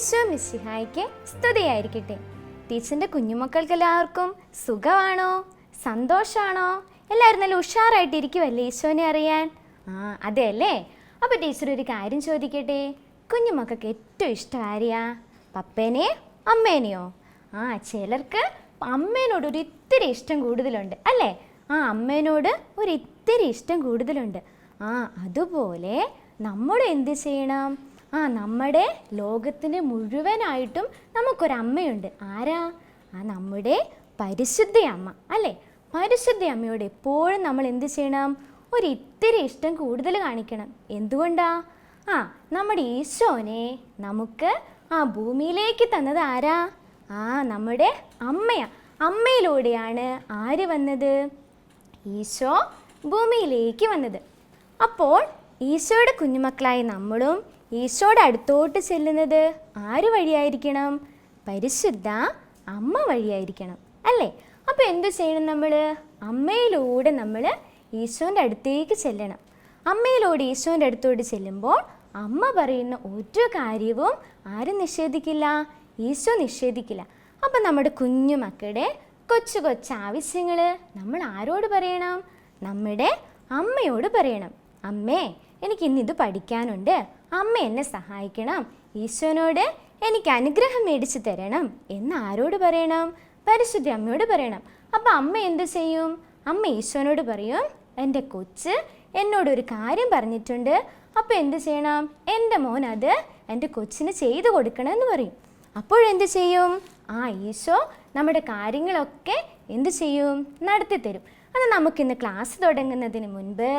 ഈശോ മിശിഹായ്ക്ക് സ്തുതിയായിരിക്കട്ടെ. ടീച്ചറിൻ്റെ കുഞ്ഞുമക്കൾക്കെല്ലാവർക്കും സുഖമാണോ, സന്തോഷമാണോ? എല്ലാവരും നല്ല ഉഷാറായിട്ടിരിക്കുമല്ലേ ഈശോനെ അറിയാൻ? അതെ അല്ലേ? അപ്പോൾ ടീച്ചർ ഒരു കാര്യം ചോദിക്കട്ടെ, കുഞ്ഞുമക്കൾക്ക് ഏറ്റവും ഇഷ്ടം ആരെയാ? പപ്പേനെയോ അമ്മേനെയോ? ചിലർക്ക് അമ്മേനോട് ഒരു ഇത്തിരി ഇഷ്ടം കൂടുതലുണ്ട് അല്ലേ? അമ്മേനോട് ഒരു ഇത്തിരി ഇഷ്ടം കൂടുതലുണ്ട്. അതുപോലെ നമ്മൾ എന്ത് ചെയ്യണം? നമ്മുടെ ലോകത്തിന് മുഴുവനായിട്ടും നമുക്കൊരമ്മയുണ്ട്. ആരാ? നമ്മുടെ പരിശുദ്ധ അമ്മ അല്ലേ? പരിശുദ്ധ അമ്മയോട് എപ്പോഴും നമ്മൾ എന്ത് ചെയ്യണം? ഒരു ഇത്തിരി ഇഷ്ടം കൂടുതൽ കാണിക്കണം. എന്തുകൊണ്ടാ? നമ്മുടെ ഈശോനെ നമുക്ക് ഭൂമിയിലേക്ക് തന്നത് ആരാ? നമ്മുടെ അമ്മയാ. അമ്മയിലൂടെയാണ് ആര് വന്നത്? ഈശോ ഭൂമിയിലേക്ക് വന്നത്. അപ്പോൾ ഈശോയുടെ കുഞ്ഞുമക്കളായി നമ്മളും ഈശോയുടെ അടുത്തോട്ട് ചെല്ലുന്നത് ആര് വഴിയായിരിക്കണം? പരിശുദ്ധ അമ്മ വഴിയായിരിക്കണം അല്ലേ? അപ്പോൾ എന്തു ചെയ്യണം? നമ്മൾ അമ്മയിലൂടെ നമ്മൾ ഈശോൻ്റെ അടുത്തേക്ക് ചെല്ലണം. അമ്മയിലൂടെ ഈശോൻ്റെ അടുത്തോട്ട് ചെല്ലുമ്പോൾ അമ്മ പറയുന്ന ഒരു കാര്യവും ആരും നിഷേധിക്കില്ല, ഈശോ നിഷേധിക്കില്ല. അപ്പം നമ്മുടെ കുഞ്ഞുമക്കളുടെ കൊച്ചു കൊച്ചാവശ്യങ്ങൾ നമ്മൾ ആരോട് പറയണം? നമ്മുടെ അമ്മയോട് പറയണം. അമ്മേ, എനിക്ക് ഇന്നിത് പഠിക്കാനുണ്ട്, അമ്മ എന്നെ സഹായിക്കണം, ഈശോനോട് എനിക്ക് അനുഗ്രഹം മേടിച്ച് തരണം എന്ന് ആരോട് പറയണം? പരിശുദ്ധ അമ്മയോട് പറയണം. അപ്പം അമ്മ എന്ത് ചെയ്യും? അമ്മ ഈശോനോട് പറയും, എൻ്റെ കൊച്ച് എന്നോടൊരു കാര്യം പറഞ്ഞിട്ടുണ്ട്, അപ്പോൾ എന്ത് ചെയ്യണം? എൻ്റെ മോൻ അത് എൻ്റെ കൊച്ചിന് ചെയ്തു കൊടുക്കണമെന്ന് പറയും. അപ്പോഴെന്ത് ചെയ്യും? ഈശോ നമ്മുടെ കാര്യങ്ങളൊക്കെ എന്ത് ചെയ്യും? നടത്തി തരും. അത് നമുക്കിന്ന് ക്ലാസ് തുടങ്ങുന്നതിന് മുൻപ്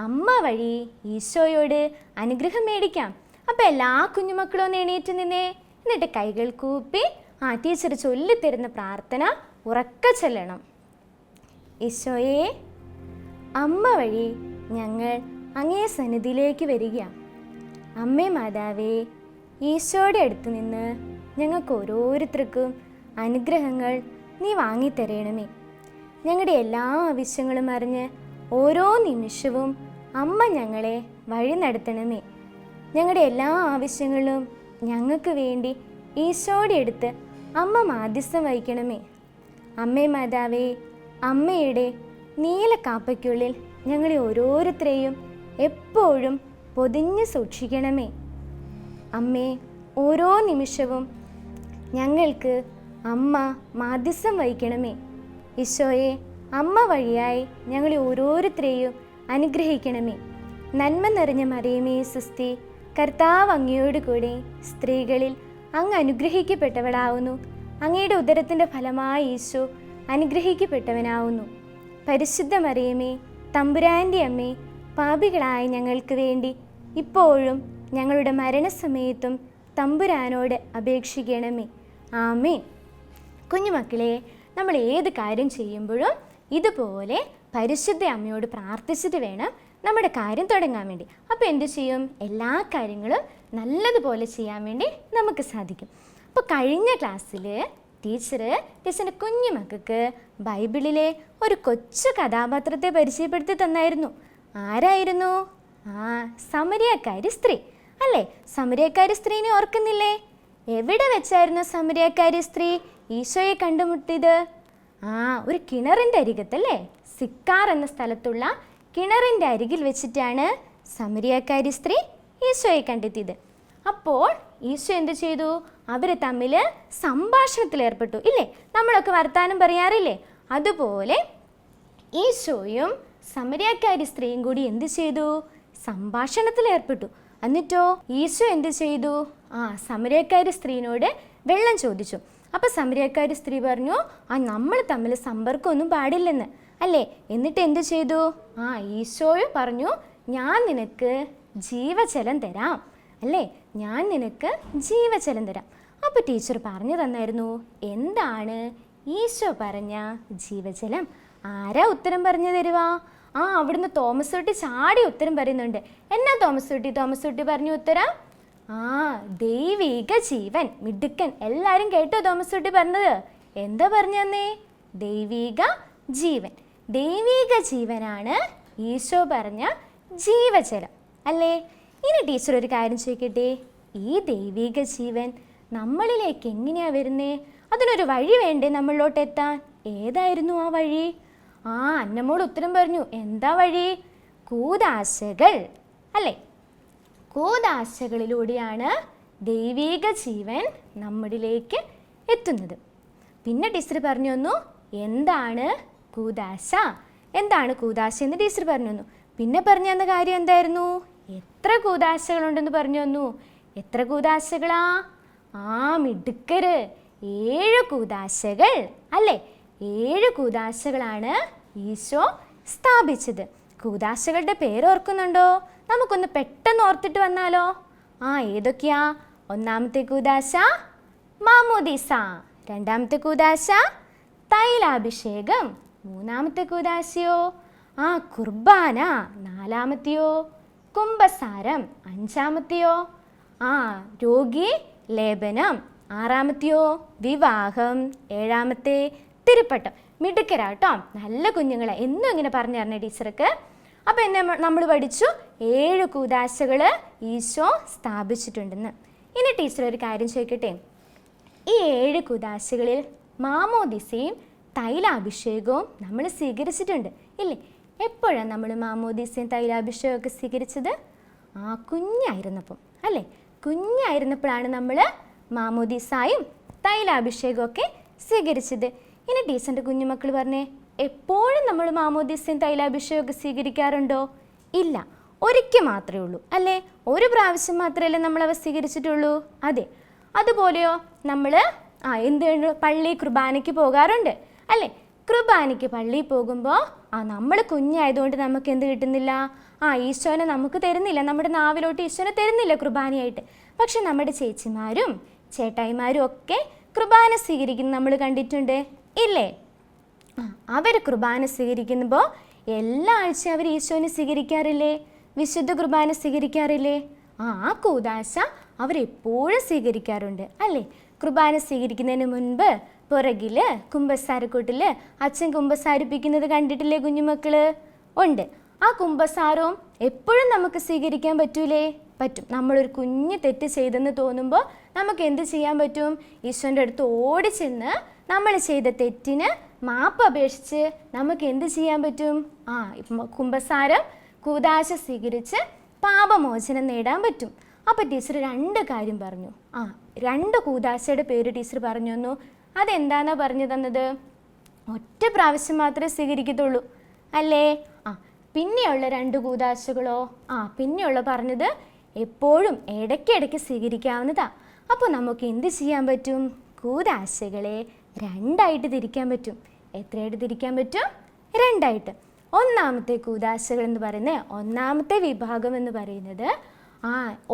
അമ്മ വഴി ഈശോയോട് അനുഗ്രഹം മേടിക്കാം. അപ്പോൾ എല്ലാ കുഞ്ഞുമക്കളും ഒന്ന് എണീറ്റ് നിന്നേ. എന്നിട്ട് കൈകൾ കൂപ്പി ടീച്ചർ ചൊല്ലിത്തരുന്ന പ്രാർത്ഥന ഉറക്കെ ചൊല്ലണം. ഈശോയെ, അമ്മ വഴി ഞങ്ങൾ അങ്ങേ സന്നിധിയിലേക്ക് വരികയാണ്. അമ്മേ മാതാവേ, ഈശോയുടെ അടുത്ത് നിന്ന് ഞങ്ങൾക്ക് ഓരോരുത്തർക്കും അനുഗ്രഹങ്ങൾ നീ വാങ്ങിത്തരണമേ. ഞങ്ങളുടെ എല്ലാ ആവശ്യങ്ങളും അറിഞ്ഞ് ഓരോ നിമിഷവും അമ്മ ഞങ്ങളെ വഴി നടത്തണമേ. ഞങ്ങളുടെ എല്ലാ ആവശ്യങ്ങളും ഞങ്ങൾക്ക് വേണ്ടി ഈശോയുടെ അടുത്ത് അമ്മ മാധ്യസ്ഥം വഹിക്കണമേ. അമ്മേ മാതാവേ, അമ്മയുടെ നീല കാപ്പയ്ക്കുള്ളിൽ ഞങ്ങളെ ഓരോരുത്തരെയും എപ്പോഴും പൊതിഞ്ഞ് സൂക്ഷിക്കണമേ. അമ്മേ, ഓരോ നിമിഷവും ഞങ്ങൾക്ക് അമ്മ മാധ്യസ്ഥം വഹിക്കണമേ. ഈശോയെ, അമ്മ വഴിയായി ഞങ്ങളെ ഓരോരുത്തരെയും അനുഗ്രഹിക്കണമേ. നന്മ നിറഞ്ഞ മറിയമേ സുസ്തി, കർത്താവ് അങ്ങയോട് കൂടെ സ്ത്രീകളിൽ അങ്ങ് അനുഗ്രഹിക്കപ്പെട്ടവളാവുന്നു. അങ്ങയുടെ ഉദരത്തിൻ്റെ ഫലമായി ഈശോ അനുഗ്രഹിക്കപ്പെട്ടവനാവുന്നു. പരിശുദ്ധ മറിയമേ, തമ്പുരാൻ്റെ അമ്മേ, പാപികളായ ഞങ്ങൾക്ക് വേണ്ടി ഇപ്പോഴും ഞങ്ങളുടെ മരണസമയത്തും തമ്പുരാനോട് അപേക്ഷിക്കണമേ. ആമേൻ. കുഞ്ഞുമക്കളെ, നമ്മൾ ഏത് കാര്യം ചെയ്യുമ്പോഴും ഇതുപോലെ പരിശുദ്ധ അമ്മയോട് പ്രാർത്ഥിച്ചിട്ട് വേണം നമ്മുടെ കാര്യം തുടങ്ങാൻ വേണ്ടി. അപ്പോൾ എന്ത് ചെയ്യും? എല്ലാ കാര്യങ്ങളും നല്ലതുപോലെ ചെയ്യാൻ വേണ്ടി നമുക്ക് സാധിക്കും. അപ്പോൾ കഴിഞ്ഞ ക്ലാസ്സിൽ ടീച്ചറിൻ്റെ കുഞ്ഞുമക്കൾക്ക് ബൈബിളിലെ ഒരു കൊച്ചു കഥാപാത്രത്തെ പരിചയപ്പെടുത്തി തന്നായിരുന്നു. ആരായിരുന്നു? സമരിയക്കാരി സ്ത്രീ അല്ലേ? സമരിയക്കാരി സ്ത്രീനെ ഓർക്കുന്നില്ലേ? എവിടെ വെച്ചായിരുന്നു സമരിയക്കാരി സ്ത്രീ ഈശോയെ കണ്ടുമുട്ടിയത്? ഒരു കിണറിൻ്റെ അരികത്തല്ലേ? സിക്കാർ എന്ന സ്ഥലത്തുള്ള കിണറിൻ്റെ അരികിൽ വെച്ചിട്ടാണ് സമരിയക്കാരി സ്ത്രീ ഈശോയെ കണ്ടെത്തിയത്. അപ്പോൾ ഈശോ എന്ത് ചെയ്തു? അവർ തമ്മിൽ സംഭാഷണത്തിലേർപ്പെട്ടു ഇല്ലേ? നമ്മളൊക്കെ വർത്താനം പറയാറില്ലേ? അതുപോലെ ഈശോയും സമരിയക്കാരി സ്ത്രീയും കൂടി എന്ത് ചെയ്തു? സംഭാഷണത്തിലേർപ്പെട്ടു. എന്നിട്ടോ ഈശോ എന്ത് ചെയ്തു? സമരിയക്കാരി സ്ത്രീയോട് വെള്ളം ചോദിച്ചു. അപ്പോൾ സമരിയക്കാരി സ്ത്രീ പറഞ്ഞു, നമ്മൾ തമ്മിൽ സമ്പർക്കമൊന്നും പാടില്ലെന്ന് അല്ലേ? എന്നിട്ട് എന്ത് ചെയ്തു? ഈശോയും പറഞ്ഞു, ഞാൻ നിനക്ക് ജീവജലം തരാം അല്ലേ? ഞാൻ നിനക്ക് ജീവജലം തരാം. അപ്പോൾ ടീച്ചർ പറഞ്ഞു തന്നായിരുന്നു, എന്താണ് ഈശോ പറഞ്ഞ ജീവജലം? ആരാ ഉത്തരം പറഞ്ഞു തരുക? അവിടുന്ന് തോമസ് കുട്ടി ചാടി ഉത്തരം പറയുന്നുണ്ട്. എന്നാ തോമസ് കുട്ടി പറഞ്ഞു ഉത്തരം? ദൈവിക ജീവൻ. മിടുക്കൻ. എല്ലാവരും കേട്ടോ തോമസ് കുട്ടി പറഞ്ഞത്? എന്താ പറഞ്ഞു തന്നേ? ദൈവിക ജീവൻ. ദൈവിക ജീവനാണ് ഈശോ പറഞ്ഞ ജീവജലം അല്ലേ? ഇനി ടീച്ചർ ഒരു കാര്യം ചോദിക്കട്ടെ, ഈ ദൈവിക ജീവൻ നമ്മളിലേക്ക് എങ്ങനെയാ വരുന്നേ? അതിനൊരു വഴി വേണ്ടേ നമ്മളിലോട്ട് എത്താൻ? ഏതായിരുന്നു ആ വഴി? അന്നമ്മോട് ഉത്തരം പറഞ്ഞു. എന്താ വഴി? കൂദാശകൾ അല്ലേ? കൂദാശകളിലൂടെയാണ് ദൈവിക ജീവൻ നമ്മളിലേക്ക് എത്തുന്നത്. പിന്നെ ടീച്ചർ പറഞ്ഞു തന്നു എന്താണ് കൂദാശ, എന്താണ് കൂദാശ എന്ന് ടീച്ചർ പറഞ്ഞു തന്നു. പിന്നെ പറഞ്ഞു തന്ന കാര്യം എന്തായിരുന്നു? എത്ര കൂദാശകളുണ്ടെന്ന് പറഞ്ഞു തന്നു. എത്ര കൂദാശകളാ? മിടുക്കര്, 7 കൂദാശകൾ അല്ലേ? 7 കൂദാശകളാണ് ഈശോ സ്ഥാപിച്ചത്. കൂദാശകളുടെ പേര് ഓർക്കുന്നുണ്ടോ? നമുക്കൊന്ന് പെട്ടെന്ന് ഓർത്തിട്ട് വന്നാലോ? ഏതൊക്കെയാ? ഒന്നാമത്തെ കൂദാശ മാമോദീസ, രണ്ടാമത്തെ കൂദാശ തൈലാഭിഷേകം, മൂന്നാമത്തെ കൂദാശയോ കുർബാന, നാലാമത്തെയോ കുംഭസാരം, അഞ്ചാമത്തെയോ രോഗി ലേപനം, ആറാമത്തെയോ വിവാഹം, ഏഴാമത്തെ തിരുപ്പട്ടം. മിടുക്കരാട്ടോ, നല്ല കുഞ്ഞുങ്ങളെ. എന്നും ഇങ്ങനെ പറഞ്ഞു തരണേ ടീച്ചർക്ക്. അപ്പോൾ എന്നെ നമ്മൾ പഠിച്ചു 7 കൂദാശകൾ ഈശോ സ്ഥാപിച്ചിട്ടുണ്ടെന്ന്. ഇനി ടീച്ചർ ഒരു കാര്യം ചോദിക്കട്ടെ. ഈ 7 കൂദാശകളിൽ മാമോദിസയും തൈലാഭിഷേകവും നമ്മൾ സ്വീകരിച്ചിട്ടുണ്ട് ഇല്ലേ? എപ്പോഴാണ് നമ്മൾ മാമോദിസയും തൈലാഭിഷേകമൊക്കെ സ്വീകരിച്ചത്? കുഞ്ഞായിരുന്നപ്പം അല്ലേ? കുഞ്ഞായിരുന്നപ്പോഴാണ് നമ്മൾ മാമോദിസായും തൈലാഭിഷേകമൊക്കെ സ്വീകരിച്ചത്. ഇനി ടീച്ചറിൻ്റെ കുഞ്ഞുമക്കൾ പറഞ്ഞേ, എപ്പോഴും നമ്മൾ മാമോദിസയും തൈലാഭിഷേകമൊക്കെ സ്വീകരിക്കാറുണ്ടോ? ഇല്ല, ഒരിക്കൽ മാത്രമേ ഉള്ളൂ അല്ലേ? ഒരു പ്രാവശ്യം മാത്രമല്ലേ നമ്മളവ സ്വീകരിച്ചിട്ടുള്ളൂ? അതെ. അതുപോലെയോ നമ്മൾ എന്താണ് പള്ളി കുർബാനയ്ക്ക് പോകാറുണ്ട് അല്ലേ? കുർബാനയ്ക്ക് പള്ളിയിൽ പോകുമ്പോൾ നമ്മൾ കുഞ്ഞായതുകൊണ്ട് നമുക്ക് എന്ത് കിട്ടുന്നില്ല? ഈശോനെ നമുക്ക് തരുന്നില്ല, നമ്മുടെ നാവിലോട്ട് ഈശോനെ തരുന്നില്ല കുർബാനയായിട്ട്. പക്ഷെ നമ്മുടെ ചേച്ചിമാരും ചേട്ടായിമാരും ഒക്കെ കുർബാന സ്വീകരിക്കുന്നത് നമ്മൾ കണ്ടിട്ടുണ്ട് ഇല്ലേ? അവർ കുർബാന സ്വീകരിക്കുമ്പോൾ എല്ലാ ആഴ്ചയും അവർ ഈശോനെ സ്വീകരിക്കാറില്ലേ? വിശുദ്ധ കുർബാന സ്വീകരിക്കാറില്ലേ? ആ കൂദാശ അവരെപ്പോഴും സ്വീകരിക്കാറുണ്ട് അല്ലേ? കുർബാന സ്വീകരിക്കുന്നതിന് മുൻപ് പുറകിൽ കുമ്പസാരക്കൂട്ടിൽ അച്ഛൻ കുമ്പസാരിപ്പിക്കുന്നത് കണ്ടിട്ടില്ലേ കുഞ്ഞുമക്കൾ? ഉണ്ട്. ആ കുമ്പസാരവും എപ്പോഴും നമുക്ക് സ്വീകരിക്കാൻ പറ്റൂലേ? പറ്റും. നമ്മളൊരു കുഞ്ഞ് തെറ്റ് ചെയ്തെന്ന് തോന്നുമ്പോൾ നമുക്ക് എന്ത് ചെയ്യാൻ പറ്റും? ഈശോൻ്റെ അടുത്ത് ഓടിച്ചെന്ന് നമ്മൾ ചെയ്ത തെറ്റിന് മാപ്പ് അപേക്ഷിച്ച് നമുക്ക് എന്ത് ചെയ്യാൻ പറ്റും? കുമ്പസാരം കൂദാശ സ്വീകരിച്ച് പാപമോചനം നേടാൻ പറ്റും. അപ്പോൾ ടീച്ചർ 2 കാര്യം പറഞ്ഞു. 2 കൂദാശയുടെ പേര് ടീച്ചർ പറഞ്ഞു തന്നു. അതെന്താണെന്നാ പറഞ്ഞു തന്നത്? ഒറ്റ പ്രാവശ്യം മാത്രമേ സ്വീകരിക്കത്തുള്ളൂ അല്ലേ? പിന്നെയുള്ള 2 കൂദാശകളോ? പിന്നെയുള്ള പറഞ്ഞത് എപ്പോഴും ഇടയ്ക്കിടയ്ക്ക് സ്വീകരിക്കാവുന്നതാ. അപ്പോൾ നമുക്ക് എന്ത് ചെയ്യാൻ പറ്റും? കൂദാശകളെ 2ആയിട്ട് തിരിക്കാൻ പറ്റും. എത്രയായിട്ട് തിരിക്കാൻ പറ്റും? 2ആയിട്ട്. ഒന്നാമത്തെ കൂദാശകൾ എന്ന് പറയുന്നത്, ഒന്നാമത്തെ വിഭാഗം എന്ന് പറയുന്നത്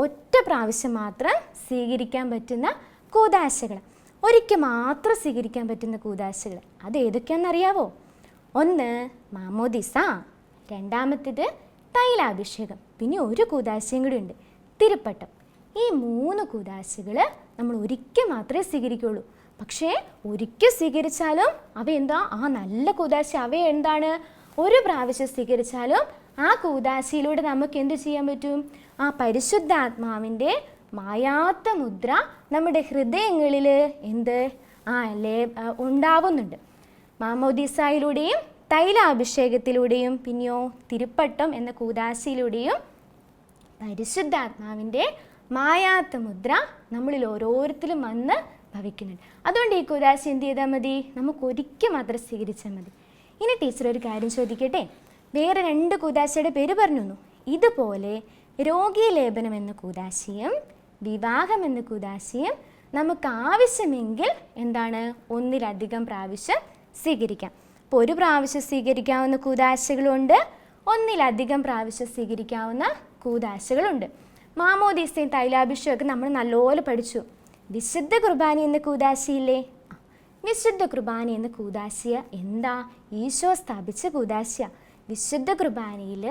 ഒറ്റ പ്രാവശ്യം മാത്രം സ്വീകരിക്കാൻ പറ്റുന്ന കൂദാശകൾ, ഒരിക്കൽ മാത്രം സ്വീകരിക്കാൻ പറ്റുന്ന കൂദാശകൾ. അത് ഏതൊക്കെയാണെന്നറിയാവോ? ഒന്ന് മാമോദിസ, രണ്ടാമത്തേത് തൈലാഭിഷേകം, പിന്നെ ഒരു കൂദാശയും കൂടി ഉണ്ട്, തിരുപ്പട്ടം. ഈ 3 കൂദാശകൾ നമ്മൾ ഒരിക്കൽ മാത്രമേ സ്വീകരിക്കുകയുള്ളൂ. പക്ഷേ ഒരിക്കൽ സ്വീകരിച്ചാലും അവ എന്താ? നല്ല കൂദാശ. അവ എന്താണ്? ഒരു പ്രാവശ്യം സ്വീകരിച്ചാലും ആ കൂദാശയിലൂടെ നമുക്ക് എന്ത് ചെയ്യാൻ പറ്റും? പരിശുദ്ധാത്മാവിൻ്റെ മായാത്ത മുദ്ര നമ്മുടെ ഹൃദയങ്ങളിൽ ഉണ്ടാവുന്നുണ്ട്. മാമോദിസായിലൂടെയും തൈലാഭിഷേകത്തിലൂടെയും പിന്നെയോ തിരുപ്പട്ടം എന്ന കൂദാശയിലൂടെയും പരിശുദ്ധാത്മാവിൻ്റെ മായാത്ത മുദ്ര നമ്മളിൽ ഓരോരുത്തരും വന്ന് ഭവിക്കുന്നുണ്ട്. അതുകൊണ്ട് ഈ കൂദാശ എന്ത് ചെയ്താൽ മതി? നമുക്ക് ഒരിക്കൽ മാത്രം സ്വീകരിച്ചാൽ മതി. ഇനി ടീച്ചർ ഒരു കാര്യം ചോദിക്കട്ടെ. വേറെ 2 കൂദാശയുടെ പേര് പറഞ്ഞു. ഇതുപോലെ രോഗീലേപനം എന്ന കൂദാശയും വിവാഹം എന്ന കൂദാശയും നമുക്ക് ആവശ്യമെങ്കിൽ എന്താണ്? ഒന്നിലധികം പ്രാവശ്യം സ്വീകരിക്കാം. അപ്പോൾ ഒരു പ്രാവശ്യം സ്വീകരിക്കാവുന്ന കൂദാശകളുണ്ട്, ഒന്നിലധികം പ്രാവശ്യം സ്വീകരിക്കാവുന്ന കൂദാശകളുണ്ട്. മാമോദീസയും തൈലാഭിഷേകമൊക്കെ നമ്മൾ നല്ലപോലെ പഠിച്ചു. വിശുദ്ധ കുർബാന എന്ന കൂദാശയില്ലേ? വിശുദ്ധ കുർബാന എന്ന കൂദാശയ എന്താ? ഈശോ സ്ഥാപിച്ച കൂദാശയ. വിശുദ്ധ കുർബാനയിൽ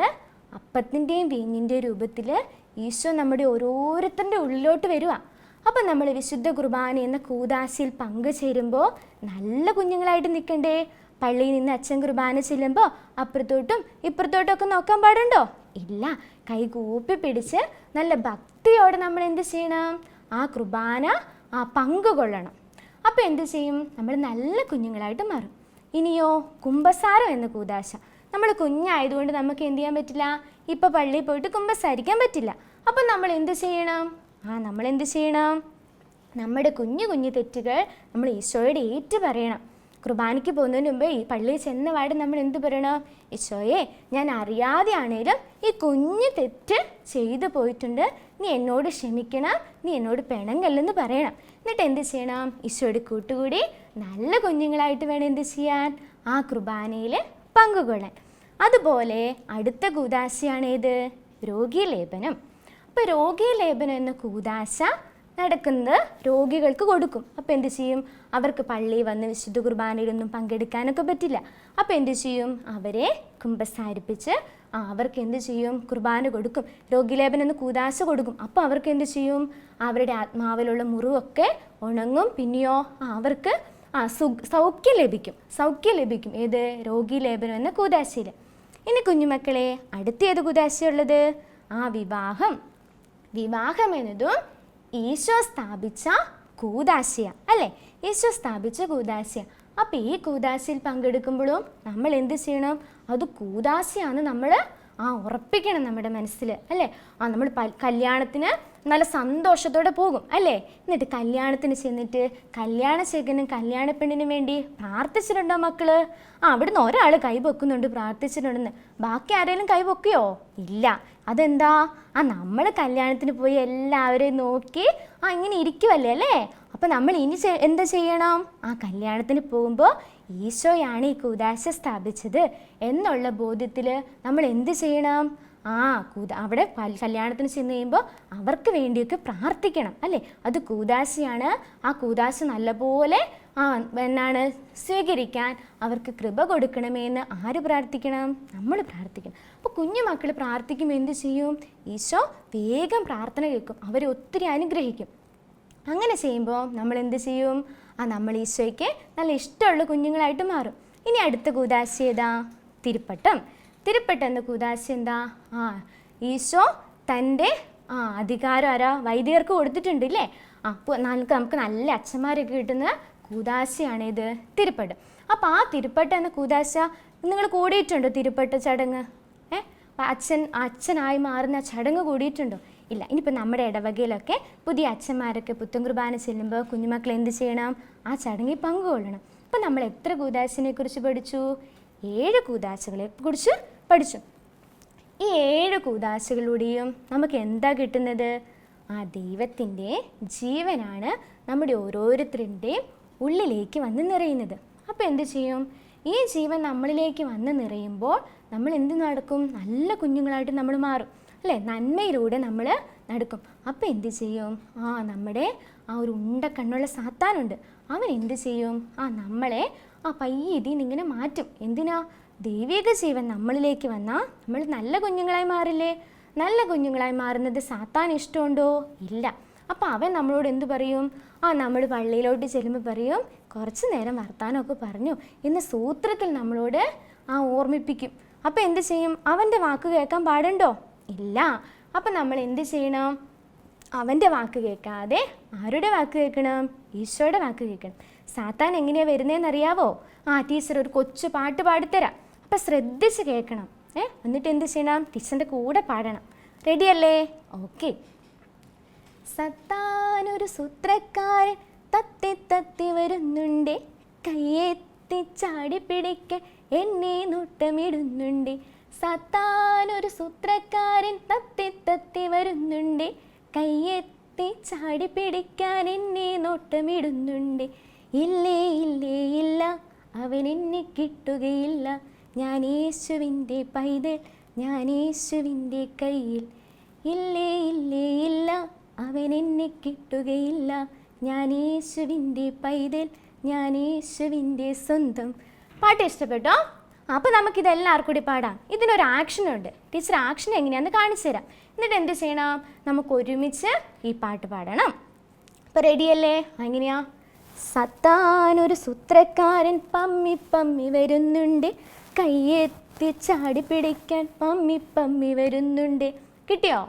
അപ്പത്തിൻ്റെയും വീഞ്ഞിൻ്റെയും രൂപത്തിൽ ഈശോ നമ്മുടെ ഓരോരുത്തരുടെ ഉള്ളിലോട്ട് വരിക. അപ്പം നമ്മൾ വിശുദ്ധ കുർബാന എന്ന കൂദാശയിൽ പങ്കുചേരുമ്പോൾ നല്ല കുഞ്ഞുങ്ങളായിട്ട് നിൽക്കണ്ടേ? പള്ളിയിൽ നിന്ന് അച്ഛൻ കുർബാന ചെല്ലുമ്പോൾ അപ്പുറത്തോട്ടും ഇപ്പുറത്തോട്ടും ഒക്കെ നോക്കാൻ പാടുണ്ടോ? ഇല്ല. കൈ കൂപ്പി പിടിച്ച് നല്ല ഭക്തിയോടെ നമ്മൾ എന്ത് ചെയ്യണം? ആ കുർബാന പങ്കുകൊള്ളണം. അപ്പോൾ എന്ത് ചെയ്യും? നമ്മൾ നല്ല കുഞ്ഞുങ്ങളായിട്ട് മാറും. ഇനിയോ കുമ്പസാരം എന്ന കൂദാശ. നമ്മൾ കുഞ്ഞായതുകൊണ്ട് നമുക്ക് എന്ത് ചെയ്യാൻ പറ്റില്ല? ഇപ്പോൾ പള്ളിയിൽ പോയിട്ട് കുമ്പസാരിക്കാൻ പറ്റില്ല. അപ്പം നമ്മൾ എന്ത് ചെയ്യണം? നമ്മൾ എന്ത് ചെയ്യണം? നമ്മുടെ കുഞ്ഞു കുഞ്ഞു തെറ്റുകൾ നമ്മൾ ഈശോയോട് ഏറ്റു പറയണം. കുർബാനയ്ക്ക് പോകുന്നതിന് മുമ്പ് ഈ പള്ളിയിൽ ചെന്ന പാട് നമ്മൾ എന്ത് പറയണം? ഈശോയെ, ഞാൻ അറിയാതെ ആണേലും ഈ കുഞ്ഞു തെറ്റ് ചെയ്തു പോയിട്ടുണ്ട്, നീ എന്നോട് ക്ഷമിക്കണം, നീ എന്നോട് പിണങ്ങല്ലെന്ന് പറയണം. എന്നിട്ട് എന്ത് ചെയ്യണം? ഈശോയുടെ കൂട്ടുകൂടി നല്ല കുഞ്ഞുങ്ങളായിട്ട് വേണം എന്ത് ചെയ്യാൻ? ആ കുർബാനയിൽ പങ്കുകൊള്ളാൻ. അതുപോലെ അടുത്ത കൂദാശയാണേത്? രോഗീലേപനം. അപ്പോൾ രോഗീലേപനം എന്ന കൂദാശ നടക്കുന്നത് രോഗികൾക്ക് കൊടുക്കും. അപ്പോൾ എന്ത് ചെയ്യും? അവർക്ക് പള്ളിയിൽ വന്ന് വിശുദ്ധ കുർബാനയിലൊന്നും പങ്കെടുക്കാനൊക്കെ പറ്റില്ല. അപ്പോൾ എന്ത് ചെയ്യും? അവരെ കുമ്പസാരിപ്പിച്ച് അവർക്ക് എന്ത് ചെയ്യും? കുർബാന കൊടുക്കും. രോഗീലേപനം എന്ന കൂദാശ കൊടുക്കും. അപ്പോൾ അവർക്ക് എന്ത് ചെയ്യും? അവരുടെ ആത്മാവിലുള്ള മുറിവൊക്കെ ഉണങ്ങും. പിന്നെയോ അവർക്ക് സൗഖ്യം ലഭിക്കും. ഏത്? രോഗീലേപനം എന്ന കൂദാശയിൽ. ഇനി കുഞ്ഞുമക്കളെ, അടുത്ത ഏത് കൂദാശയുള്ളത്? വിവാഹം എന്നതും ഈശോ സ്ഥാപിച്ച കൂദാശയ അല്ലേ? ഈശോ സ്ഥാപിച്ച കൂദാശയ. അപ്പോൾ ഈ കൂദാശയിൽ പങ്കെടുക്കുമ്പോഴും നമ്മൾ എന്ത് ചെയ്യണം? അത് കൂദാശയാന്ന് നമ്മൾ ഉറപ്പിക്കണം നമ്മുടെ മനസ്സിൽ അല്ലേ? നമ്മൾ കല്യാണത്തിന് നല്ല സന്തോഷത്തോടെ പോകും അല്ലേ? എന്നിട്ട് കല്യാണത്തിന് ചെന്നിട്ട് കല്യാണശേഖരനും കല്യാണ പെണ്ണിനും വേണ്ടി പ്രാർത്ഥിച്ചിട്ടുണ്ടോ മക്കള്? അവിടുന്ന് ഒരാൾ കൈ പൊക്കുന്നുണ്ട് പ്രാർത്ഥിച്ചിട്ടുണ്ടെന്ന്. ബാക്കി ആരെങ്കിലും കൈ പൊക്കിയോ? ഇല്ല. അതെന്താ? നമ്മൾ കല്യാണത്തിന് പോയി എല്ലാവരെയും നോക്കി ഇങ്ങനെ ഇരിക്കുവല്ലേ അല്ലേ? അപ്പം നമ്മൾ ഇനി എന്താ ചെയ്യണം? കല്യാണത്തിന് പോകുമ്പോൾ ഈശോയാണ് ഈ കൂദാശ സ്ഥാപിച്ചത് എന്നുള്ള ബോധ്യത്തിൽ നമ്മൾ എന്ത് ചെയ്യണം? അവിടെ കല്യാണത്തിന് ചെന്ന് കഴിയുമ്പോൾ അവർക്ക് വേണ്ടിയൊക്കെ പ്രാർത്ഥിക്കണം അല്ലേ? അത് കൂദാശയാണ്. ആ കൂദാശ നല്ലപോലെ സ്വീകരിക്കാൻ അവർക്ക് കൃപ കൊടുക്കണമെന്ന് ആര് പ്രാർത്ഥിക്കണം? നമ്മൾ പ്രാർത്ഥിക്കണം. അപ്പോൾ കുഞ്ഞു മക്കൾ പ്രാർത്ഥിക്കുമ്പോൾ എന്ത് ചെയ്യും? ഈശോ വേഗം പ്രാർത്ഥന കേൾക്കും, അവരെ ഒത്തിരി അനുഗ്രഹിക്കും. അങ്ങനെ ചെയ്യുമ്പോൾ നമ്മൾ എന്ത് ചെയ്യും? നമ്മൾ ഈശോയ്ക്ക് നല്ല ഇഷ്ടമുള്ള കുഞ്ഞുങ്ങളായിട്ട് മാറും. ഇനി അടുത്ത കൂദാശ ഏതാ? തിരുപ്പട്ടം എന്ന കൂദാശ എന്താ? ഈശോ തൻ്റെ അധികാരം വൈദികർക്ക് കൊടുത്തിട്ടുണ്ട് ഇല്ലേ? അപ്പോൾ നമുക്ക് നല്ല അച്ഛന്മാരൊക്കെ കിട്ടുന്ന കൂദാശയാണിത് തിരുപ്പട്ടം. അപ്പോൾ തിരുപ്പട്ടം എന്ന കൂദാശ നിങ്ങൾ കൂടിയിട്ടുണ്ടോ? തിരുപ്പട്ട ചടങ്ങ് അച്ഛനായി മാറുന്ന ചടങ്ങ് കൂടിയിട്ടുണ്ടോ? ഇല്ല. ഇനിയിപ്പോൾ നമ്മുടെ ഇടവകയിലൊക്കെ പുതിയ അച്ഛന്മാരൊക്കെ പുത്തൻ കുർബാന ചെല്ലുമ്പോൾ കുഞ്ഞുമക്കൾ എന്ത് ചെയ്യണം? ആ ചടങ്ങിൽ പങ്കുകൊള്ളണം. അപ്പോൾ നമ്മൾ എത്ര കൂദാശിനെ കുറിച്ച് പഠിച്ചു? 7 കൂദാശകളെ കുറിച്ച് പഠിച്ചു. ഈ 7 കൂദാശകളിലൂടെയും നമുക്ക് എന്താ കിട്ടുന്നത്? ദൈവത്തിൻ്റെ ജീവനാണ് നമ്മുടെ ഓരോരുത്തരുടെയും ഉള്ളിലേക്ക് വന്ന് നിറയുന്നത്. അപ്പോൾ എന്ത് ചെയ്യും? ഈ ജീവൻ നമ്മളിലേക്ക് വന്ന് നിറയുമ്പോൾ നമ്മൾ എന്ത് നടക്കും? നല്ല കുഞ്ഞുങ്ങളായിട്ട് നമ്മൾ മാറും അല്ലേ? നന്മയിലൂടെ നമ്മൾ നടക്കും. അപ്പോൾ എന്ത് ചെയ്യും? നമ്മുടെ ഒരു ഉണ്ട കണ്ണുള്ള സാത്താനുണ്ട്, അവൻ എന്ത് ചെയ്യും? നമ്മളെ പയ്യെ ഇതിൽ ഇങ്ങനെ മാറ്റും. എന്തിനാ? ദൈവിക ജീവൻ നമ്മളിലേക്ക് വന്നാൽ നമ്മൾ നല്ല കുഞ്ഞുങ്ങളായി മാറില്ലേ? നല്ല കുഞ്ഞുങ്ങളായി മാറുന്നത് സാത്താൻ ഇഷ്ടമുണ്ടോ? ഇല്ല. അപ്പോൾ അവൻ നമ്മളോട് എന്ത് പറയും? നമ്മൾ പള്ളിയിലോട്ട് ചെല്ലുമ്പോൾ പറയും, കുറച്ച് നേരം വർത്താനമൊക്കെ പറഞ്ഞു എന്ന സൂത്രത്തിൽ നമ്മളോട് ഓർമ്മിപ്പിക്കും. അപ്പോൾ എന്ത് ചെയ്യും? അവൻ്റെ വാക്ക് കേൾക്കാൻ പാടുണ്ടോ? ഇല്ല. അപ്പം നമ്മൾ എന്ത് ചെയ്യണം? അവൻ്റെ വാക്ക് കേൾക്കാതെ ആരുടെ വാക്ക് കേൾക്കണം? ഈശോയുടെ വാക്ക് കേൾക്കണം. സാത്താൻ എങ്ങനെയാണ് വരുന്നതെന്നറിയാവോ? ടീച്ചർ ഒരു കൊച്ചു പാട്ട് പാടിത്തരാം, അപ്പം ശ്രദ്ധിച്ച് കേൾക്കണം. എന്നിട്ട് എന്ത് ചെയ്യണം? ടീച്ചറിൻ്റെ കൂടെ പാടണം. റെഡിയല്ലേ? ഓക്കെ. സത്താനൊരു സൂത്രക്കാരൻ തത്തി തത്തി വരുന്നുണ്ട്, കയ്യെത്തി ചാടി പിടിക്കാൻ എന്നെ നോട്ടമിടുന്നുണ്ട്. സത്താനൊരു സൂത്രക്കാരൻ തത്തി തത്തി വരുന്നുണ്ട്, കയ്യെത്തി ചാടി പിടിക്കാൻ എന്നെ നോട്ടമിടുന്നുണ്ട്. ഇല്ലേ ഇല്ലേ ഇല്ല, അവൻ എന്നെ കിട്ടുകയില്ല, ഞാൻ യേശുവിൻ്റെ പൈതൽ, ഞാൻ യേശുവിൻ്റെ കയ്യിൽ. ഇല്ലേ ഇല്ലേ ഇല്ല, അവൻ എന്നെ കിട്ടുകയില്ല, ഞാൻ യേശുവിൻ്റെ പൈതൽ, ഞാൻ യേശുവിൻ്റെ സ്വന്തം. പാട്ട് ഇഷ്ടപ്പെട്ടോ? അപ്പോൾ നമുക്കിതെല്ലാവർക്കും കൂടി പാടാം. ഇതിനൊരു ആക്ഷനുണ്ട്. ടീച്ചർ ആക്ഷൻ എങ്ങനെയാണെന്ന് കാണിച്ചു തരാം. എന്നിട്ട് എന്ത് ചെയ്യണം? നമുക്ക് ഒരുമിച്ച് ഈ പാട്ട് പാടണം. അപ്പോൾ റെഡിയല്ലേ? എങ്ങനെയാ? സത്താനൊരു സൂത്രക്കാരൻ പമ്മി പമ്മി വരുന്നുണ്ട്, കയ്യെത്തി ചാടി പിടിക്കാൻ പമ്മി പമ്മി വരുന്നുണ്ട്. കിട്ടിയോ?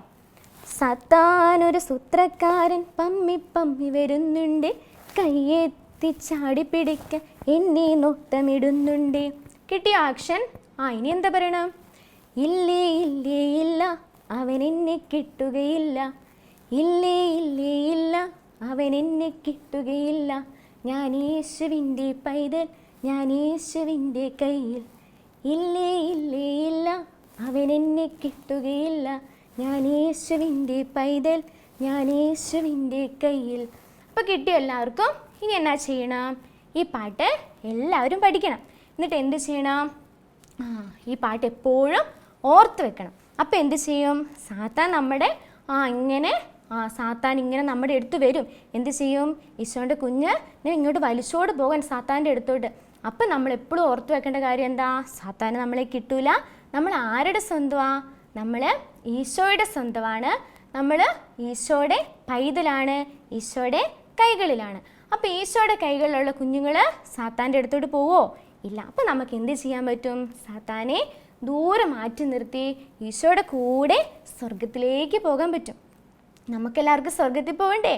സാത്താനൊരു സൂത്രക്കാരൻ പമ്മി പമ്മി വരുന്നുണ്ട്, കയ്യെത്തി ചാടി പിടിക്കാൻ എന്നെ നോട്ടമിടുന്നുണ്ട്. കിട്ടിയ ആക്ഷൻ? ഇനി എന്താ പറയണം? ഇല്ലേ ഇല്ലേ ഇല്ല, അവൻ എന്നെ കിട്ടുകയില്ല. ഇല്ലേ ഇല്ലേ ഇല്ല, അവൻ എന്നെ കിട്ടുകയില്ല. ഞാൻ യേശുവിൻ്റെ പൈതൽ, ഞാൻ യേശുവിൻ്റെ കയ്യിൽ. ഇല്ലേ ഇല്ലേ ഇല്ല, അവൻ എന്നെ കിട്ടുകയില്ല. ഞാൻ യേശുവിൻ്റെ പൈതൽ, ഞാൻ യേശുവിൻ്റെ കയ്യിൽ. അപ്പോൾ കിട്ടിയോ എല്ലാവർക്കും? ഇനി എന്നാ ചെയ്യണം? ഈ പാട്ട് എല്ലാവരും പഠിക്കണം. എന്നിട്ട് എന്ത് ചെയ്യണം? ഈ പാട്ട് എപ്പോഴും ഓർത്ത് വെക്കണം. അപ്പോൾ എന്ത് ചെയ്യും? സാത്താൻ നമ്മുടെ സാത്താൻ ഇങ്ങനെ നമ്മുടെ അടുത്ത് വരും. എന്ത് ചെയ്യും? ഈശോൻ്റെ കുഞ്ഞ് ഇങ്ങോട്ട് വലിച്ചോട് പോകാൻ സാത്താൻ്റെ അടുത്തോട്ട്. അപ്പം നമ്മൾ എപ്പോഴും ഓർത്ത് വെക്കേണ്ട കാര്യം എന്താ? സാത്താന് നമ്മളെ കിട്ടൂല. നമ്മൾ ആരുടെ സ്വന്തമാണ്? നമ്മൾ ഈശോയുടെ സ്വന്തമാണ്. നമ്മൾ ഈശോയുടെ പൈതലാണ്, ഈശോയുടെ കൈകളിലാണ്. അപ്പോൾ ഈശോയുടെ കൈകളിലുള്ള കുഞ്ഞുങ്ങൾ സാത്താൻ്റെ അടുത്തോട്ട് പോവോ? ഇല്ല. അപ്പോൾ നമുക്ക് എന്ത് ചെയ്യാൻ പറ്റും? സാത്താനെ ദൂരെ മാറ്റി നിർത്തി ഈശോയുടെ കൂടെ സ്വർഗത്തിലേക്ക് പോകാൻ പറ്റും. നമുക്കെല്ലാവർക്കും സ്വർഗത്തിൽ പോകണ്ടേ?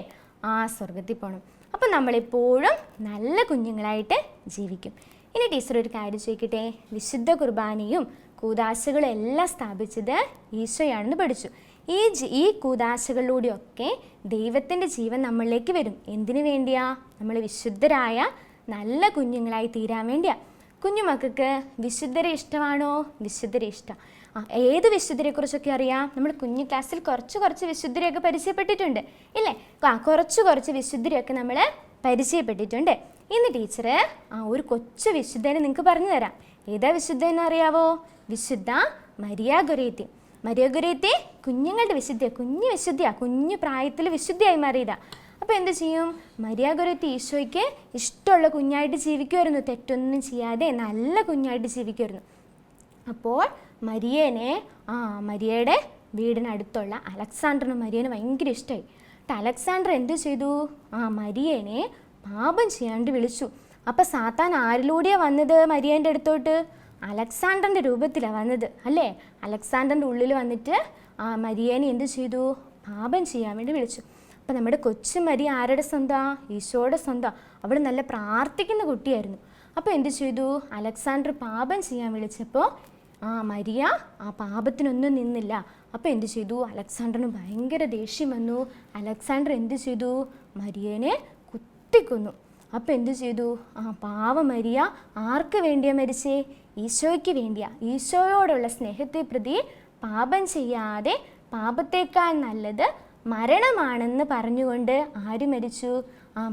സ്വർഗത്തിൽ പോകണം. അപ്പം നമ്മളെപ്പോഴും നല്ല കുഞ്ഞുങ്ങളായിട്ട് ജീവിക്കും. ഇനി ടീച്ചർ ഒരു കാര്യം ചോദിക്കട്ടെ. വിശുദ്ധ കുർബാനയും കൂദാശകളും എല്ലാം സ്ഥാപിച്ചത് ഈശോയാണെന്ന് പഠിച്ചു. ഈ കൂദാശകളിലൂടെയൊക്കെ ദൈവത്തിൻ്റെ ജീവൻ നമ്മളിലേക്ക് വരും. എന്തിനു വേണ്ടിയാ? നമ്മൾ വിശുദ്ധരായ നല്ല കുഞ്ഞുങ്ങളായി തീരാൻ വേണ്ടിയാ. കുഞ്ഞുമക്കൾക്ക് വിശുദ്ധരെ ഇഷ്ടമാണോ? വിശുദ്ധരെ ഇഷ്ടം. ഏത് വിശുദ്ധരെക്കുറിച്ചൊക്കെ അറിയാം? നമ്മൾ കുഞ്ഞു ക്ലാസ്സിൽ കുറച്ച് വിശുദ്ധരെയൊക്കെ പരിചയപ്പെട്ടിട്ടുണ്ട് ഇല്ലേ? കുറച്ച് വിശുദ്ധരെയൊക്കെ നമ്മൾ പരിചയപ്പെട്ടിട്ടുണ്ട്. ഇന്ന് ടീച്ചർ ഒരു കൊച്ചു വിശുദ്ധനെ നിങ്ങൾക്ക് പറഞ്ഞു തരാം. ഏതാ വിശുദ്ധ എന്നറിയാവോ? വിശുദ്ധ മരിയ ഗൊരേത്തി. മരിയ ഗൊരേത്തി കുഞ്ഞുങ്ങളുടെ വിശുദ്ധിയാണ്. കുഞ്ഞു പ്രായത്തിൽ വിശുദ്ധിയായി മാറിയതാ. അപ്പോൾ എന്ത് ചെയ്യും? മരിയ ഗൊരേത്തി ഈശോയ്ക്ക് ഇഷ്ടമുള്ള കുഞ്ഞായിട്ട് ജീവിക്കുമായിരുന്നു. തെറ്റൊന്നും ചെയ്യാതെ നല്ല കുഞ്ഞായിട്ട് ജീവിക്കുമായിരുന്നു. അപ്പോൾ മരിയയുടെ വീടിനടുത്തുള്ള അലക്സാണ്ടറിന് മരിയനെ ഭയങ്കര ഇഷ്ടമായി. അലക്സാണ്ടർ എന്ത് ചെയ്തു? മരിയനെ പാപം ചെയ്യാണ്ട് വിളിച്ചു. അപ്പോൾ സാത്താൻ ആരിലൂടെയാണ് വന്നത്? മരിയേൻ്റെ അടുത്തോട്ട് അലക്സാണ്ടറിൻ്റെ രൂപത്തിലാണ് വന്നത് അല്ലേ? അലക്സാണ്ടറിൻ്റെ ഉള്ളിൽ വന്നിട്ട് മരിയനെ എന്ത് ചെയ്തു? പാപം ചെയ്യാൻ വേണ്ടി വിളിച്ചു. അപ്പോൾ നമ്മുടെ കൊച്ചു മരിയ ആരുടെ സ്വന്തമാണ്? ഈശോയുടെ സ്വന്തമാണ്. അവൾ നല്ല പ്രാർത്ഥിക്കുന്ന കുട്ടിയായിരുന്നു. അപ്പോൾ എന്ത് ചെയ്തു? അലക്സാണ്ടർ പാപം ചെയ്യാൻ വിളിച്ചപ്പോൾ മരിയ പാപത്തിനൊന്നും നിന്നില്ല. അപ്പോൾ എന്ത് ചെയ്തു? അലക്സാണ്ടറിന് ഭയങ്കര ദേഷ്യം വന്നു. അലക്സാണ്ടർ എന്ത് ചെയ്തു? മരിയനെ കുത്തിക്കൊന്നു. അപ്പോൾ എന്ത് ചെയ്തു? പാവ മരിയ ആർക്ക് വേണ്ടിയാണ് മരിച്ചേ? ഈശോയ്ക്ക് വേണ്ടിയാ. ഈശോയോടുള്ള സ്നേഹത്തെ പ്രതി പാപം ചെയ്യാതെ പാപത്തേക്കാൾ നല്ലത് മരണമാണെന്ന് പറഞ്ഞുകൊണ്ട് ആര് മരിച്ചു?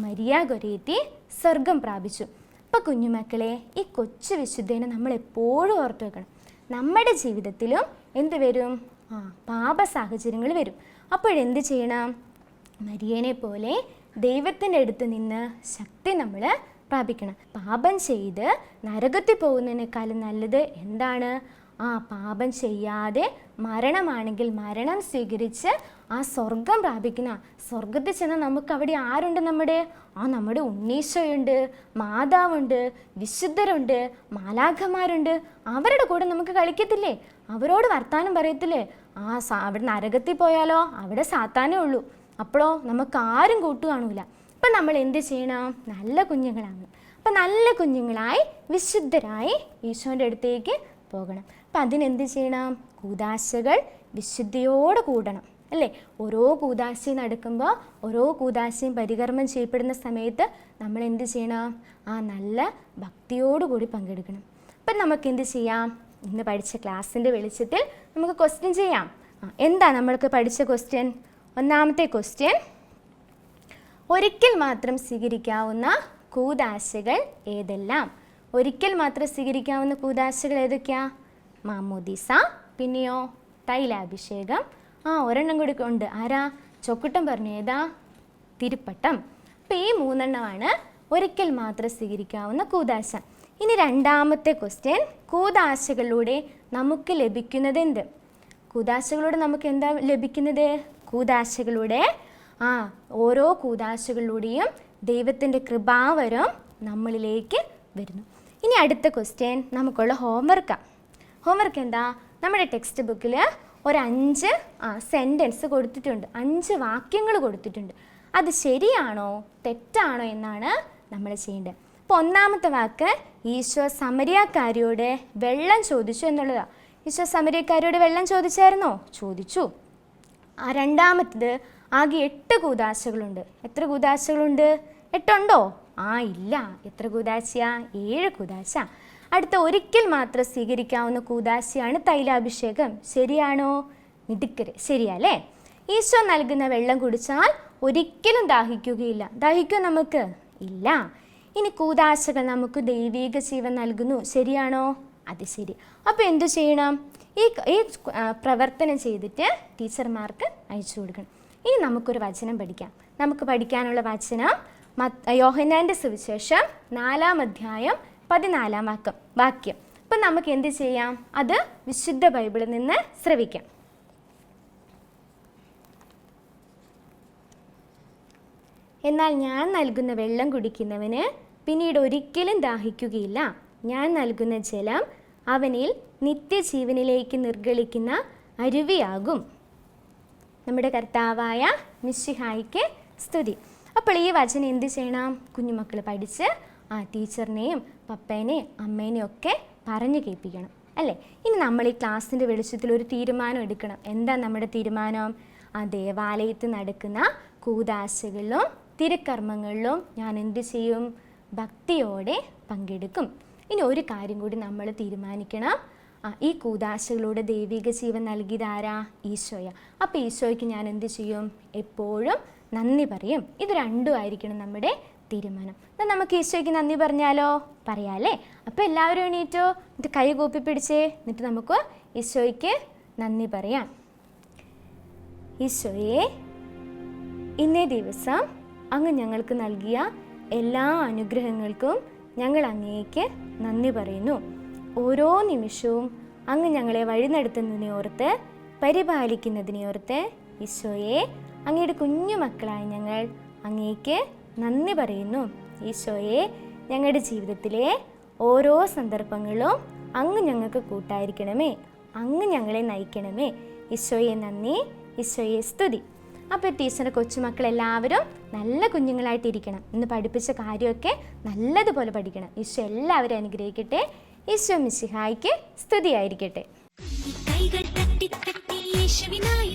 മരിയ ഗൊരേത്തി സ്വർഗം പ്രാപിച്ചു. അപ്പോൾ കുഞ്ഞുമക്കളെ, ഈ കൊച്ചു വിശുദ്ധനെ നമ്മൾ എപ്പോഴും ഓർത്തു വെക്കണം. നമ്മുടെ ജീവിതത്തിലും എന്ത് വരും? പാപ സാഹചര്യങ്ങൾ വരും. അപ്പോഴെന്ത് ചെയ്യണം? മരിയനെ പോലെ ദൈവത്തിൻ്റെ അടുത്ത് നിന്ന് ശക്തി നമ്മൾ പ്രാപിക്കണം. പാപം ചെയ്ത് നരകത്തിൽ പോകുന്നതിനേക്കാളും നല്ലത് എന്താണ്? പാപം ചെയ്യാതെ മരണമാണെങ്കിൽ മരണം സ്വീകരിച്ച് സ്വർഗം പ്രാപിക്കുന്ന. സ്വർഗത്തിൽ ചെന്നാൽ നമുക്ക് അവിടെ ആരുണ്ട്? നമ്മുടെ ഉണ്ണീശോയുണ്ട്, മാതാവുണ്ട്, വിശുദ്ധരുണ്ട്, മാലാഖമാരുണ്ട്. അവരുടെ കൂടെ നമുക്ക് കളിക്കത്തില്ലേ? അവരോട് വർത്താനം പറയത്തില്ലേ? അവിടെ നരകത്തിൽ പോയാലോ അവിടെ സാത്താനേ ഉള്ളൂ. അപ്പോഴോ നമുക്ക് ആരും കൂട്ടു കാണൂല. അപ്പം നമ്മൾ എന്ത് ചെയ്യണം? നല്ല കുഞ്ഞുങ്ങളാണ്. അപ്പം നല്ല കുഞ്ഞുങ്ങളായി വിശുദ്ധരായി ഈശോൻ്റെ അടുത്തേക്ക് പോകണം. അപ്പം അതിനെന്ത് ചെയ്യണം? കൂദാശകൾ വിശുദ്ധിയോടെ കൂടണം അല്ലേ? ഓരോ കൂദാശയും നടക്കുമ്പോൾ ഓരോ കൂദാശയും പരികർമ്മം ചെയ്യപ്പെടുന്ന സമയത്ത് നമ്മൾ എന്ത് ചെയ്യണം? നല്ല ഭക്തിയോടുകൂടി പങ്കെടുക്കണം. അപ്പം നമുക്ക് എന്ത് ചെയ്യാം? ഇന്ന് പഠിച്ച ക്ലാസ്സിൻ്റെ വെളിച്ചത്തിൽ നമുക്ക് ക്വസ്റ്റ്യൻ ചെയ്യാം. എന്താ നമ്മൾക്ക് പഠിച്ച ക്വസ്റ്റ്യൻ? ഒന്നാമത്തെ ക്വസ്റ്റ്യൻ, ഒരിക്കൽ മാത്രം സ്വീകരിക്കാവുന്ന കൂദാശകൾ ഏതെല്ലാം? ഒരിക്കൽ മാത്രം സ്വീകരിക്കാവുന്ന കൂദാശകൾ ഏതൊക്കെയാ? മാമോദീസ, പിന്നെയോ തൈലാഭിഷേകം, ഒരെണ്ണം കൂടി ഉണ്ട്. ആരാ? ചൊക്കുട്ടം പറഞ്ഞു. ഏതാ? തിരുപ്പട്ടം. അപ്പോൾ ഈ 3 എണ്ണമാണ് ഒരിക്കൽ മാത്രം സ്വീകരിക്കാവുന്ന കൂദാശ. ഇനി രണ്ടാമത്തെ ക്വസ്റ്റ്യൻ, കൂദാശകളിലൂടെ നമുക്ക് ലഭിക്കുന്നത് എന്ത്? കൂദാശകളിലൂടെ നമുക്ക് എന്താ ലഭിക്കുന്നത്? കൂദാശകളിലൂടെ ഓരോ കൂദാശകളിലൂടെയും ദൈവത്തിൻ്റെ കൃപാവരം നമ്മളിലേക്ക് വരുന്നു. ഇനി അടുത്ത ക്വസ്റ്റ്യൻ നമുക്കുള്ള ഹോംവർക്കാണ്. ഹോംവർക്ക് എന്താ? നമ്മുടെ ടെക്സ്റ്റ് ബുക്കിൽ ഒരു 5 സെൻറ്റൻസ് കൊടുത്തിട്ടുണ്ട്, 5 വാക്യങ്ങൾ കൊടുത്തിട്ടുണ്ട്. അത് ശരിയാണോ തെറ്റാണോ എന്നാണ് നമ്മൾ ചെയ്യേണ്ടത്. അപ്പോൾ ഒന്നാമത്തെ വാക്ക് ഈശോ സമരിയാക്കാരിയോട് വെള്ളം ചോദിച്ചു എന്നുള്ളതാണ്. ഈശോ സമരിയക്കാരിയോട് വെള്ളം ചോദിച്ചായിരുന്നോ? ചോദിച്ചു. രണ്ടാമത്തത് ആകെ 8 കൂദാശകളുണ്ട്. എത്ര കൂദാശകളുണ്ട്? 8 ഉണ്ടോ? ഇല്ല. എത്ര കൂദാശയാ? 7 കൂദാശ. അടുത്ത ഒരിക്കൽ മാത്രം സ്വീകരിക്കാവുന്ന കൂദാശയാണ് തൈലാഭിഷേകം. ശരിയാണോ? മിടുക്കര്, ശരിയല്ലേ? ഈശോ നൽകുന്ന വെള്ളം കുടിച്ചാൽ ഒരിക്കലും ദാഹിക്കുകയില്ല. ദാഹിക്കോ നമുക്ക്? ഇല്ല. ഇനി കൂദാശകൾ നമുക്ക് ദൈവിക ജീവൻ നൽകുന്നു. ശരിയാണോ? അത് ശരി. അപ്പോൾ എന്തു ചെയ്യണം? ഈ പ്രവർത്തനം ചെയ്തിട്ട് ടീച്ചർമാർക്ക് അയച്ചു കൊടുക്കണം. ഇനി നമുക്കൊരു വചനം പഠിക്കാം. നമുക്ക് പഠിക്കാനുള്ള വചനം യോഹന്നാൻ്റെ സുവിശേഷം 4-ാം അധ്യായം 14-ാം വാക്യം. അപ്പം നമുക്ക് എന്ത് ചെയ്യാം? അത് വിശുദ്ധ ബൈബിളിൽ നിന്ന് ശ്രവിക്കാം. എന്നാൽ ഞാൻ നൽകുന്ന വെള്ളം കുടിക്കുന്നവന് പിന്നീട് ഒരിക്കലും ദാഹിക്കുകയില്ല. ഞാൻ നൽകുന്ന ജലം അവനിൽ നിത്യജീവനിലേക്ക് നിർഗളിക്കുന്ന അരുവിയാകും. നമ്മുടെ കർത്താവായ മിശിഹായിക്ക് സ്തുതി. അപ്പോൾ ഈ വചനം എന്ത് ചെയ്യണം? കുഞ്ഞുമക്കൾ പഠിച്ച് ടീച്ചറിനെയും പപ്പേനെയും അമ്മേനെയും ഒക്കെ പറഞ്ഞു കേൾപ്പിക്കണം, അല്ലേ? ഇനി നമ്മൾ ഈ ക്ലാസ്സിൻ്റെ വെളിച്ചത്തിൽ ഒരു തീരുമാനം എടുക്കണം. എന്താ നമ്മുടെ തീരുമാനം? ദേവാലയത്തിൽ നടക്കുന്ന കൂദാശകളിലും തിരുക്കർമ്മങ്ങളിലും ഞാൻ എന്ത് ചെയ്യും? ഭക്തിയോടെ പങ്കെടുക്കും. ഇനി ഒരു കാര്യം കൂടി നമ്മൾ തീരുമാനിക്കണം. ഈ കൂദാശകളോട് ദൈവിക ജീവൻ നൽകിയതാരാ? ഈശോയ. അപ്പോൾ ഈശോയ്ക്ക് ഞാൻ എന്ത് ചെയ്യും? എപ്പോഴും നന്ദി പറയും. ഇത് രണ്ടും ആയിരിക്കണം നമ്മുടെ തീരുമാനം. എന്നാൽ നമുക്ക് ഈശോയ്ക്ക് നന്ദി പറഞ്ഞാലോ? പറയാല്ലേ? അപ്പോൾ എല്ലാവരും എണീറ്റോ? എന്നിട്ട് കൈ കൂപ്പി പിടിച്ചേ. എന്നിട്ട് നമുക്ക് ഈശോയ്ക്ക് നന്ദി പറയാം. ഈശോയെ, ഇന്നേ ദിവസം അങ്ങ് ഞങ്ങൾക്ക് നൽകിയ എല്ലാ അനുഗ്രഹങ്ങൾക്കും ഞങ്ങൾ അങ്ങേക്ക് നന്ദി പറയുന്നു. ഓരോ നിമിഷവും അങ്ങ് ഞങ്ങളെ വഴി നടത്തുന്നതിനെ ഓർത്ത് പരിപാലിക്കുന്നതിനെ ഓർത്ത് ഈശോയെ, അങ്ങയുടെ കുഞ്ഞു മക്കളായ ഞങ്ങൾ അങ്ങേക്ക് നന്ദി പറയുന്നു. ഈശോയെ, ഞങ്ങളുടെ ജീവിതത്തിലെ ഓരോ സന്ദർഭങ്ങളിലും അങ്ങ് ഞങ്ങൾക്ക് കൂട്ടായിരിക്കണമേ, അങ്ങ് ഞങ്ങളെ നയിക്കണമേ. ഈശോയെ നന്ദി, ഈശോയെ സ്തുതി. അപ്പോൾ ടീച്ചറിൻ്റെ കൊച്ചുമക്കളെല്ലാവരും നല്ല കുഞ്ഞുങ്ങളായിട്ടിരിക്കണം. ഇന്ന് പഠിപ്പിച്ച കാര്യമൊക്കെ നല്ലതുപോലെ പഠിക്കണം. ഈശോ എല്ലാവരും അനുഗ്രഹിക്കട്ടെ. ഈശോ മിശിഹായ്ക്ക് സ്തുതിയായിരിക്കട്ടെ. യേശുവിനായി